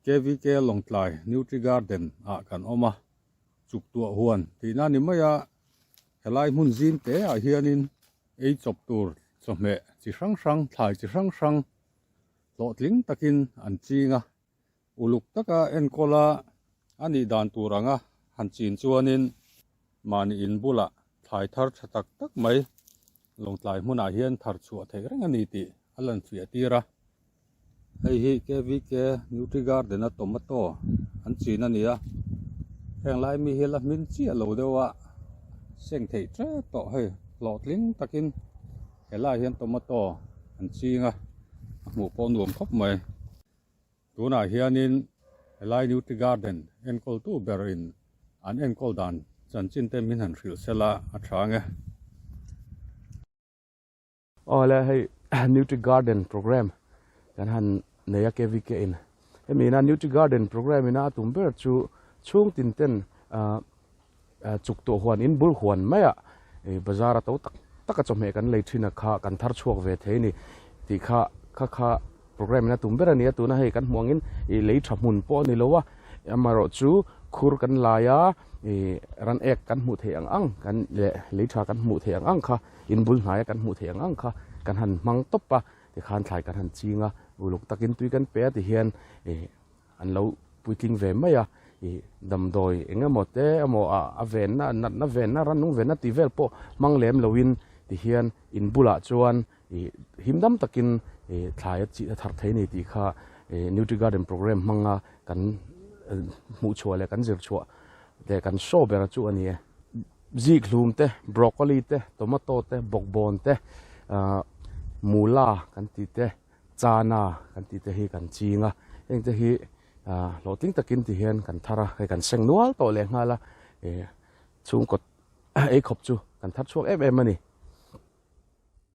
KVK Longtlai Nutri Garden a kan oma chuk tua huan tina ni maya helai mun zin te a hianin ei chop tur chome chi sang sang thlai chi sang sang lo tling takin an chinga uluk taka en kola ani dan turanga han chin chuanin mani in bula thlai thar thatak tak mai Longtlai hmuna hian thar chu thei reng ani ti alan fia tira hei hi KVK Nutri Garden a tomato an chin ania heng lai mi hi la min chi lo dewa seng thei tre to hei lo tling takin helai hian tomato an chinga mu po nuam khop mai tuna hianin helai Nutri Garden enkol tu berin an enkol dan chan chin te min han ril sela a thange ola hei Nutri Garden program kan han neya KVK in hemina Nutri Garden program ina tumber chu chung tin ten chuk to huan in bul huan maya bazar to tak taka chome kan leithina kha kan thar chuak ve theini ti kha program na tumber ania tuna hei kan hmuangin leitha mun po ni lowa amaro chu khur kan laya ran ek kan hmu the ang kan leitha kan hmu the ang kha in bul hnaya kan hmu the ang kha kan han mang topa ti khan thlai kan han chinga uluk takin tui kan pe ti hian an lo puiting ve maya dam doi enga mote amo a ven na ven na ran nung ven na ti vel po mang lem lowin ti hian in bula chuan himdam takin thlai chi thar thei ni ti kha Nutri Garden program manga kan mu chua le kan zir chua de kan show bera chu ani zik hlum te broccoli te tomato te bokbon te mula kan ti te chana kan ti te hi kan chinga eng te hi lo ting takin ti hian kan thara kan seng nual to le ngala chung kot ei khop chu kan thar chuak em ani